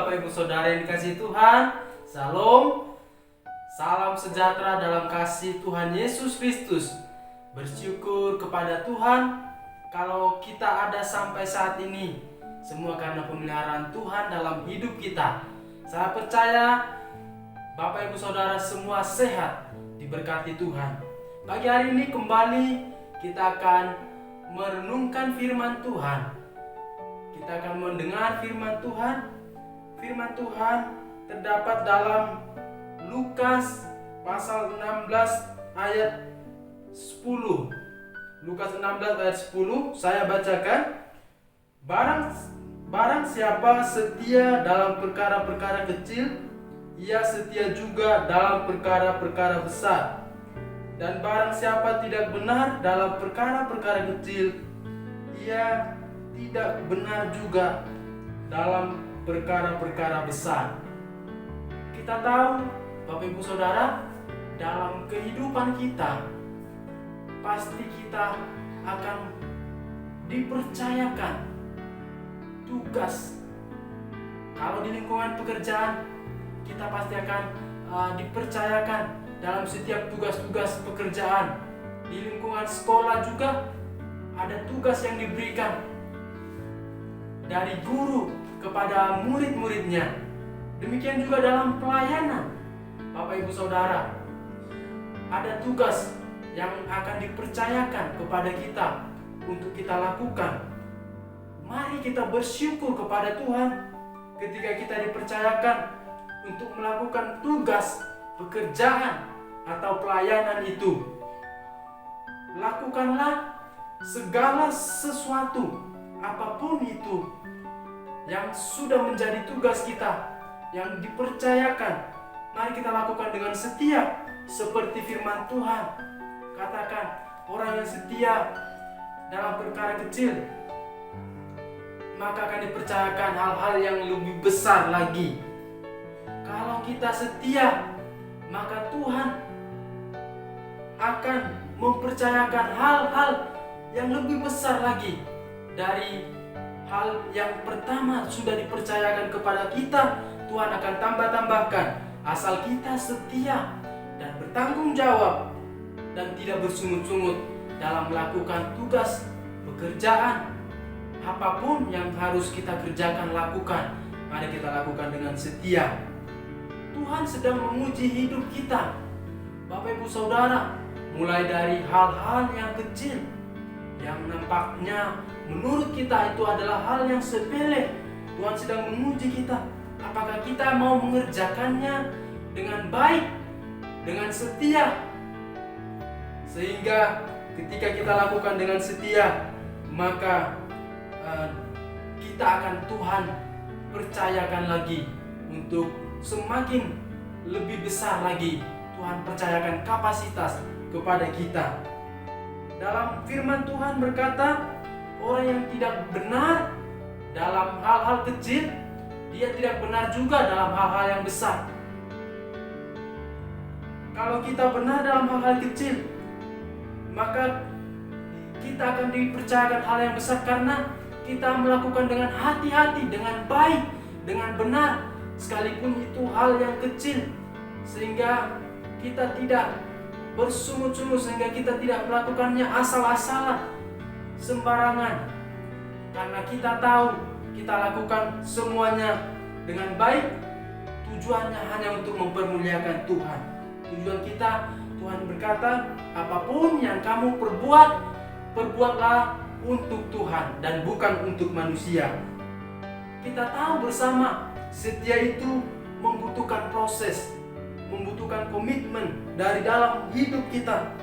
Bapak Ibu Saudara yang dikasihi Tuhan. Salam. Salam sejahtera dalam kasih Tuhan Yesus Kristus. Bersyukur kepada Tuhan kalau kita ada sampai saat ini, semua karena pemeliharaan Tuhan dalam hidup kita. Saya percaya Bapak Ibu Saudara semua sehat, diberkati Tuhan. Pagi hari ini kembali kita akan merenungkan firman Tuhan. Kita akan mendengar firman Tuhan. Firman Tuhan terdapat dalam Lukas pasal 16 ayat 10. Lukas 16 ayat 10 saya bacakan. Barang siapa setia dalam perkara-perkara kecil, ia setia juga dalam perkara-perkara besar. Dan barang siapa tidak benar dalam perkara-perkara kecil, ia tidak benar juga dalam perkara-perkara besar. Kita tahu, Bapak Ibu Saudara, dalam kehidupan kita pasti kita akan dipercayakan tugas. Kalau di lingkungan pekerjaan, kita pasti akan dipercayakan dalam setiap tugas-tugas pekerjaan. Di lingkungan sekolah juga ada tugas yang diberikan dari guru kepada murid-muridnya. Demikian juga dalam pelayanan, Bapak Ibu Saudara, ada tugas yang akan dipercayakan kepada kita untuk kita lakukan. Mari kita bersyukur kepada Tuhan ketika kita dipercayakan untuk melakukan tugas pekerjaan atau pelayanan itu. Lakukanlah segala sesuatu, apapun itu yang sudah menjadi tugas kita, yang dipercayakan. Mari kita lakukan dengan setia seperti firman Tuhan. Katakan, orang yang setia dalam perkara kecil, maka akan dipercayakan hal-hal yang lebih besar lagi. Kalau kita setia, maka Tuhan akan mempercayakan hal-hal yang lebih besar lagi dari hal yang pertama sudah dipercayakan kepada kita. Tuhan akan tambah-tambahkan asal kita setia dan bertanggung jawab dan tidak bersungut-sungut dalam melakukan tugas pekerjaan. Apapun yang harus kita kerjakan, lakukan. Mari kita lakukan dengan setia. Tuhan sedang menguji hidup kita, Bapak Ibu Saudara, mulai dari hal-hal yang kecil yang nampaknya menurut kita itu adalah hal yang sepele. Tuhan sedang menguji kita, apakah kita mau mengerjakannya dengan baik, dengan setia. Sehingga ketika kita lakukan dengan setia, maka kita akan Tuhan percayakan lagi untuk semakin lebih besar lagi. Tuhan percayakan kapasitas kepada kita. Dalam firman Tuhan berkata, orang yang tidak benar dalam hal-hal kecil, dia tidak benar juga dalam hal-hal yang besar. Kalau kita benar dalam hal-hal kecil, maka kita akan dipercayakan hal yang besar karena kita melakukan dengan hati-hati, dengan baik, dengan benar, sekalipun itu hal yang kecil, sehingga kita tidak bersungut-sungut, sehingga kita tidak melakukannya asal-asalan, sembarangan. Karena kita tahu kita lakukan semuanya dengan baik, tujuannya hanya untuk mempermuliakan Tuhan. Tujuan kita, Tuhan berkata, apapun yang kamu perbuat, perbuatlah untuk Tuhan dan bukan untuk manusia. Kita tahu bersama, setia itu membutuhkan proses, membutuhkan komitmen dari dalam hidup kita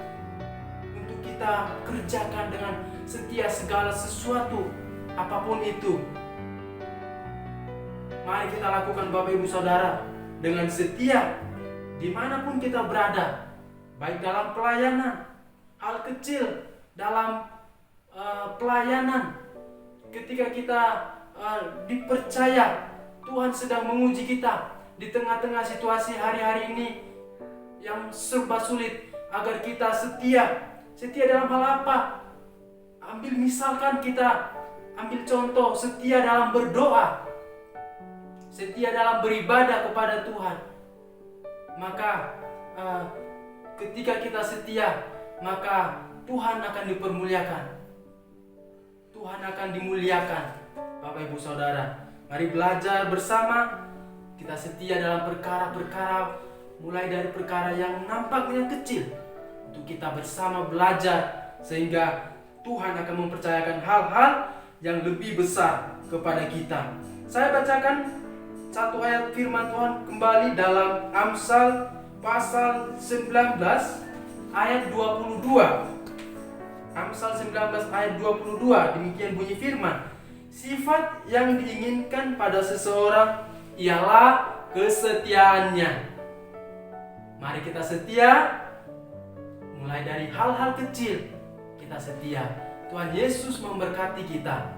untuk kita kerjakan dengan setia segala sesuatu, apapun itu. Mari kita lakukan, Bapak Ibu Saudara, dengan setia dimanapun kita berada, baik dalam pelayanan, hal kecil dalam pelayanan. Ketika kita dipercaya, Tuhan sedang menguji kita di tengah-tengah situasi hari-hari ini yang serba sulit, agar kita setia dalam hal apa? Misalkan kita ambil contoh, setia dalam berdoa. setia dalam beribadah kepada Tuhan, maka ketika kita setia, maka Tuhan akan dipermuliakan. Tuhan akan dimuliakan. Bapak Ibu Saudara, mari belajar bersama. Kita setia dalam perkara-perkara, mulai dari perkara yang nampaknya kecil, untuk kita bersama belajar, sehingga Tuhan akan mempercayakan hal-hal yang lebih besar kepada kita. Saya bacakan satu ayat firman Tuhan kembali dalam Amsal pasal 19 ayat 22. Amsal 19 ayat 22, demikian bunyi firman. Sifat yang diinginkan pada seseorang ialah kesetiaannya. Mari kita setia, mulai dari hal-hal kecil kita setia. Tuhan Yesus memberkati kita.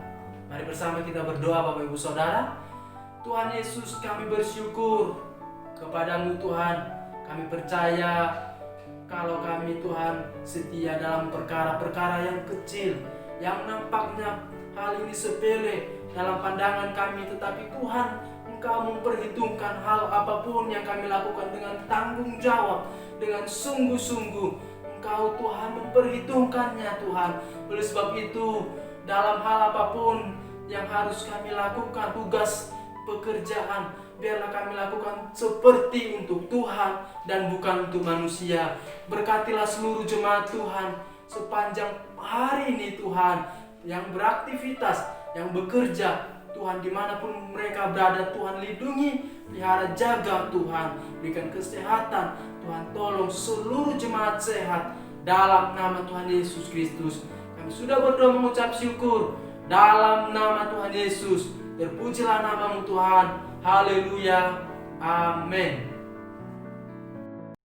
Mari bersama kita berdoa Bapak Ibu Saudara. Tuhan Yesus, kami bersyukur kepadamu Tuhan. Kami percaya kalau kami Tuhan setia dalam perkara-perkara yang kecil, yang nampaknya hal ini sepele dalam pandangan kami, tetapi Tuhan, Engkau memperhitungkan hal apapun yang kami lakukan dengan tanggung jawab, dengan sungguh-sungguh. Engkau Tuhan memperhitungkannya Tuhan. Oleh sebab itu, dalam hal apapun yang harus kami lakukan, tugas pekerjaan, biarlah kami lakukan seperti untuk Tuhan dan bukan untuk manusia. Berkatilah seluruh jemaat Tuhan sepanjang hari ini Tuhan, yang beraktivitas, yang bekerja Tuhan, dimanapun mereka berada Tuhan, lindungi, pelihara, jaga Tuhan, berikan kesehatan Tuhan, tolong seluruh jemaat sehat dalam nama Tuhan Yesus Kristus. Kami sudah berdoa mengucap syukur dalam nama Tuhan Yesus. Terpujilah namamu Tuhan. Haleluya. Amin.